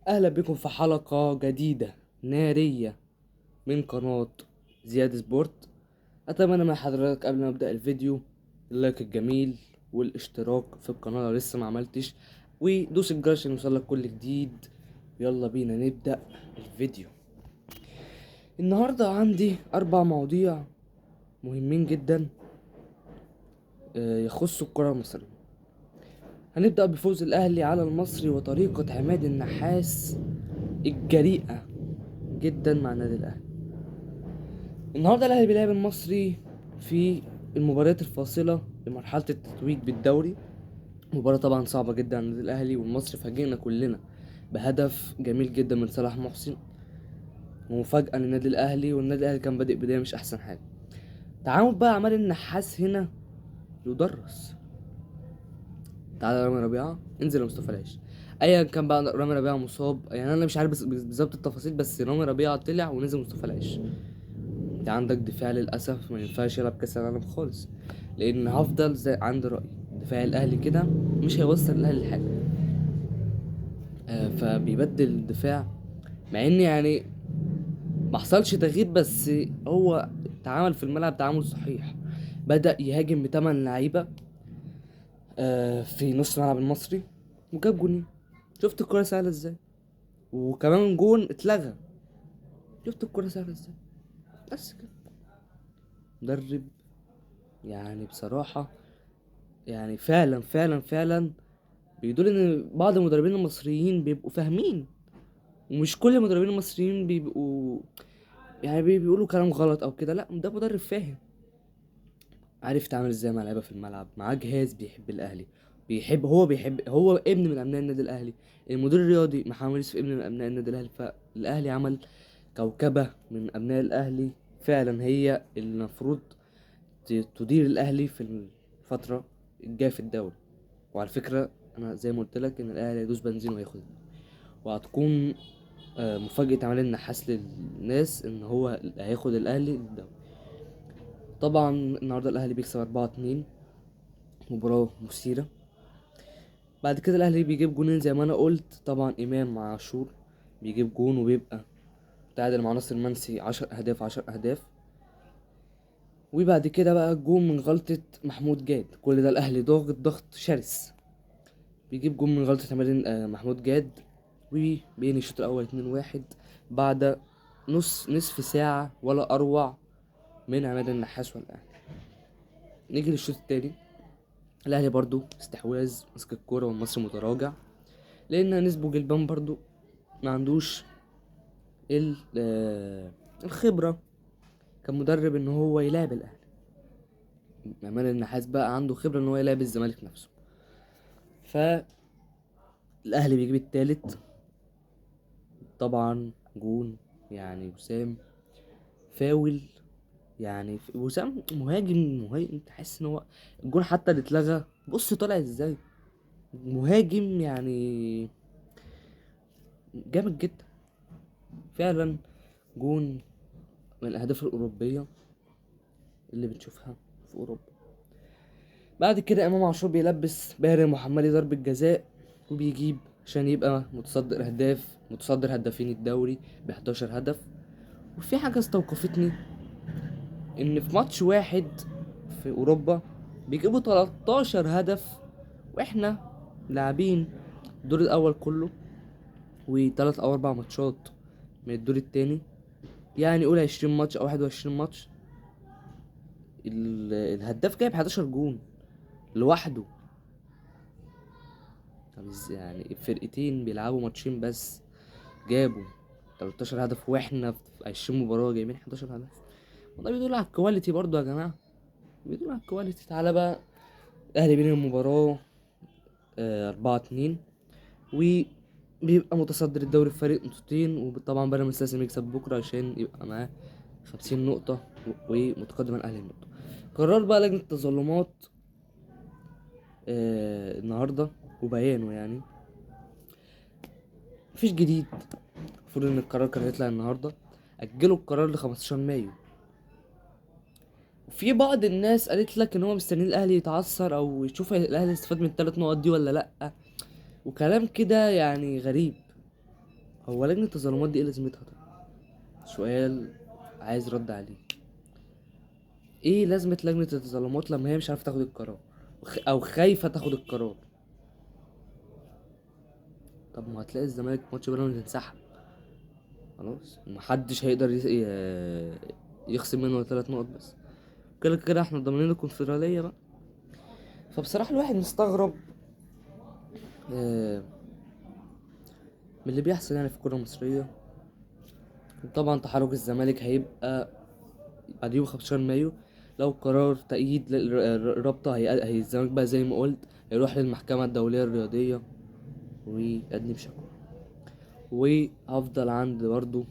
اهلا بكم في حلقة جديدة نارية من قناة زياد سبورت. اتمنى من حضرتك قبل ما ابدأ الفيديو اللايك الجميل والاشتراك في القناة لو لسه ما عملتش، ودوس الجرس عشان يوصلك كل جديد. يلا بينا نبدأ الفيديو. النهاردة عندي 4 مواضيع مهمين جدا يخصوا الكرة المصرية. هنبدأ بفوز الاهلي على المصري وطريقة عماد النحاس الجريئة جدا مع النادي الاهلي. النهارده الاهلي بيلعب المصري في المباريات الفاصله لمرحله التتويج بالدوري. مباراه طبعا صعبه جدا على النادي الاهلي، والمصري فاجئنا كلنا بهدف جميل جدا من صلاح محسن، ومفاجاه للنادي الاهلي. والنادي الاهلي كان بادئ بدايه مش احسن حاجه. تعامل بقى عماد النحاس هنا يدرس. تعالى رامي ربيعه، انزل يا مصطفى العيش. ايا كان بقى رامي ربيعه مصاب، يعني انا مش عارف بالظبط التفاصيل، بس رامي ربيعه طلع ونزل مصطفى العيش. انت عندك دفاع للاسف ما ينفعش يلعب كاس العالم خالص، لان هفضل زي عندي راي دفاع الاهلي كده مش هيوصل الاهلي لحاجه. فبيبدل الدفاع، مع ان يعني ما حصلش تغيير، بس هو تعامل في الملعب تعامل صحيح. بدأ يهاجم بثمان لعيبه في نص ملعب المصري وجاب جونين. شفت الكرة سهلة ازاي؟ وكمان جون اتلغى. شفت الكرة سهلة ازاي؟ بس كده. مدرب يعني بصراحة، يعني فعلا بيدل ان بعض المدربين المصريين بيبقوا فاهمين، ومش كل المدربين المصريين بيبقوا يعني بيقولوا كلام غلط او كده. لا، ده مدرب فاهم، عارف يتعامل ازاي مع لعيبه في الملعب، معاه جهاز بيحب الاهلي، بيحب هو ابن من ابناء النادي الاهلي. المدير الرياضي محمد يوسف ابن من ابناء النادي الاهلي، فالاهلي عمل كوكبه من ابناء الاهلي. فعلا هي اللي المفروض تدير الاهلي في الفتره الجايه في الدوري. وعلى فكره انا زي ما قلت لك ان الاهلي هيدوس بنزين وهياخد، وهتكون مفاجأة عماد النحاس للناس ان هو هياخد الاهلي للدوري. طبعا النهارده الاهلي بيكسب 4-2، مباراة مثيرة. بعد كده الاهلي بيجيب جونين زي ما انا قلت، طبعا امام مع عاشور بيجيب جون وبيبقى متعادل مع ناصر منسي 10 اهداف. وبعد كده بقى جون من غلطة محمود جاد. كل ده الاهلي ضغط شرس، بيجيب جون من غلطة محمود جاد، وبين الشوط الاول 2-1 بعد نصف ساعة ولا اروع من عماد النحاس والاهلي. نيجي للشوط التاني، الاهلي برضو استحواذ، مسك الكورة والمصري متراجع، لان نسبه جلبان برضو ما عندوش الخبرة كمدرب ان هو يلعب الاهلي. عماد النحاس بقى عنده خبرة ان هو يلعب الزمالك نفسه. فالاهلي بيجيب التالت، طبعا جون يعني وسام فاول. يعني وسام مهاجم تحس ان هو الجون حتى اللي اتلغى بص طالع ازاي، مهاجم يعني جامد جدا فعلا. جون من الاهداف الاوروبيه اللي بنشوفها في اوروبا. بعد كده امام عاشور بيلبس باهر محمدي ضربة جزاء وبيجيب عشان يبقى متصدر هدافين الدوري ب 11 هدف. وفي حاجه استوقفتني ان في ماتش واحد في اوروبا بيجيبوا 13 هدف، واحنا لاعبين الدور الاول كله وتلات او 4 ماتشات من الدور التاني، يعني قول 20 ماتش او 21 ماتش. الهداف جايب 11 جون لوحده. طب يعني الفرقتين بيلعبوا ماتشين بس جابوا 13 هدف، واحنا في 20 مباراة جايبين 11 هدف. وده بيدل على الكواليتي برضو يا جماعة، بيدل على الكواليتي. تعالى بقى الاهلي بين المباراة 4-2، وبيبقى متصدر الدوري بفارق نقطتين. وطبعا بيراميدز لازم يكسب بكرة عشان يبقى معاه 50 نقطة ومتقدم عن الاهلي النقطة. قرار بقى لجنة التظلمات النهاردة وبيانه، يعني مفيش جديد. المفروض ان القرار كان هيطلع النهارده، اجلوا القرار ل 15 مايو. في بعض الناس قالت لك ان هو مستنيين الاهلي يتعثر او يشوف الاهلي استفاد من ال3 نقط دي ولا لا، وكلام كده يعني غريب. هو لجنة التظلمات دي ايه لازمتها؟ طيب سؤال عايز رد عليه. ايه لازمة لجنة التظلمات لما هي مش عارفة تاخد القرار او خايفة تاخد القرار؟ طب ما هتلاقي الزمالك ماتش بيراميدز انسحب خلاص، محدش هيقدر يخصم منه 3 نقط بس، كده كده احنا ضامنين الكونفدرالية بقى. فبصراحة الواحد مستغرب آه، من اللي بيحصل يعني في الكرة المصرية. طبعا تحرك الزمالك هيبقى بعد يوم 15 مايو، لو قرار تأييد للرابطة هي الزمالك بقى زي ما قلت هيروح للمحكمة الدولية الرياضية ويقدم شكوى. وهفضل عند برضو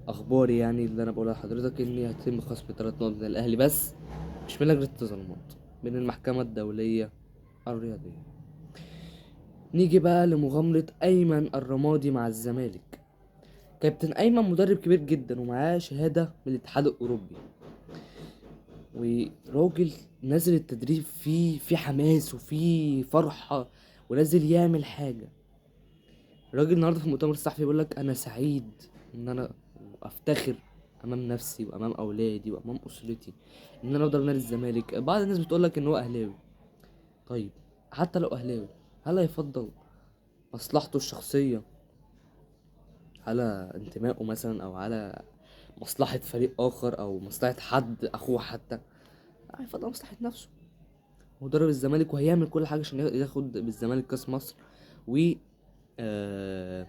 اخباري يعني اللي انا بقولها لحضرتك ان هيتم خصم 3 نقط من الاهلي بس مش من لجنة التظلمات، من المحكمة الدولية الرياضية. نيجي بقى لمغامرة ايمن الرمادي مع الزمالك. كابتن ايمن مدرب كبير جدا ومعاه شهادة من الاتحاد الاوروبي، وراجل نازل التدريب في حماس وفي فرحة ونازل يعمل حاجة. الراجل النهارده في المؤتمر الصحفي بيقول لك انا سعيد ان انا افتخر امام نفسي وامام اولادي وامام اسرتي ان انا افضل نادي الزمالك. بعض الناس بتقول لك ان هو اهلاوي. طيب حتى لو اهلاوي، هل هيفضل مصلحته الشخصية على انتمائه مثلا او على مصلحة فريق اخر او مصلحة حد اخوه حتى؟ لا، هيفضل مصلحة نفسه. هو ضرب الزمالك وهيعمل كل حاجة عشان ياخد بالزمالك كاس مصر و آه،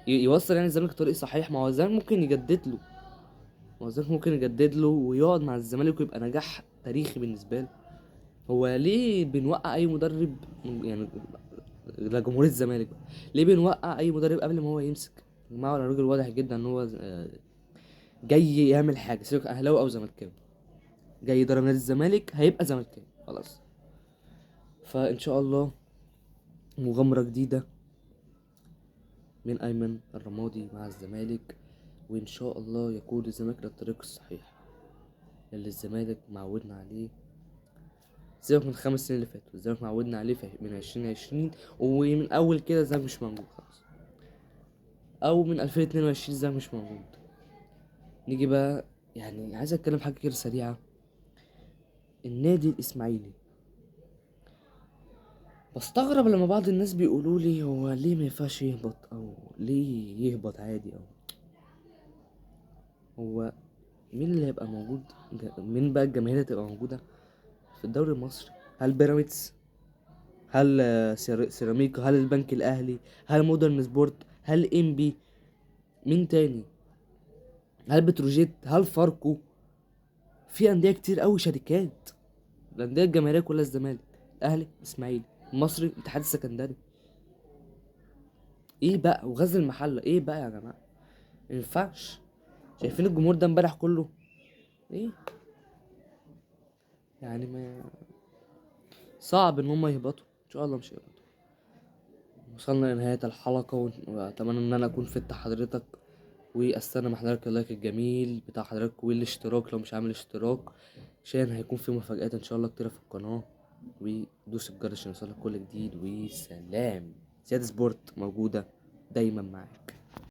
يوصل يعني الزمالك طريق صحيح. ما هو الزمالك ممكن يجدد له، ما هو الزمالك ممكن يجدد له ويقعد مع الزمالك ويبقى نجاح تاريخي بالنسبة له. هو ليه بنوقع اي مدرب يعني لجمهور الزمالك بقى؟ ليه بنوقع اي مدرب قبل ما هو يمسك؟ يا جماعه انا راجل واضح جدا ان هو جاي يعمل حاجه، سيبك اهلاوي او زملكاوي، جاي يضرب نادي الزمالك هيبقى زملكاوي خلاص. فان شاء الله مغامره جديده من ايمن الرمادي مع الزمالك، وان شاء الله يكون الزمالك للطريق الصحيح اللي الزمالك معودنا عليه. سيبك من ال5 سنين اللي فاتوا، الزمالك معودنا عليه من 2020 ومن اول كده الزمالك مش موجود خلاص، او من 2022 الزمالك مش موجود. نيجي بقى يعني عايز اتكلم حاجه كده سريعه. النادي الاسماعيلي، بستغرب لما بعض الناس بيقولوا لي هو ليه ما ينفعش يهبط او ليه يهبط عادي، او هو مين اللي هيبقى موجود؟ مين بقى الجماهير اللي هتبقى موجوده في الدوري المصري؟ هل بيراميدز؟ هل سيراميكا؟ هل البنك الاهلي؟ هل مودرن سبورت؟ هل انبي؟ مين تاني؟ هل بتروجيت؟ هل فاركو؟ في انديه كتير قوي شركات. الانديه الجماهيريه كلها الزمالك، الاهلي، الاسماعيلي، المصري، الاتحاد السكندري. ايه بقى وغزل المحله؟ ايه بقى يا جماعه؟ مينفعش. شايفين الجمهور ده امبارح كله ايه يعني؟ ما صعب ان هم يهبطوا، ان شاء الله مش هيهبطوا. وصلنا لنهايه الحلقه واتمنى ان انا اكون فدت حضرتك، واستنى مع حضرتك اللايك الجميل بتاع حضرتك والاشتراك لو مش عامل اشتراك، عشان هيكون في مفاجآت ان شاء الله كتيرة في القناة. ودوس الجرس عشان يوصلك كل جديد. وسلام. سيادة سبورت موجودة دايما معاك.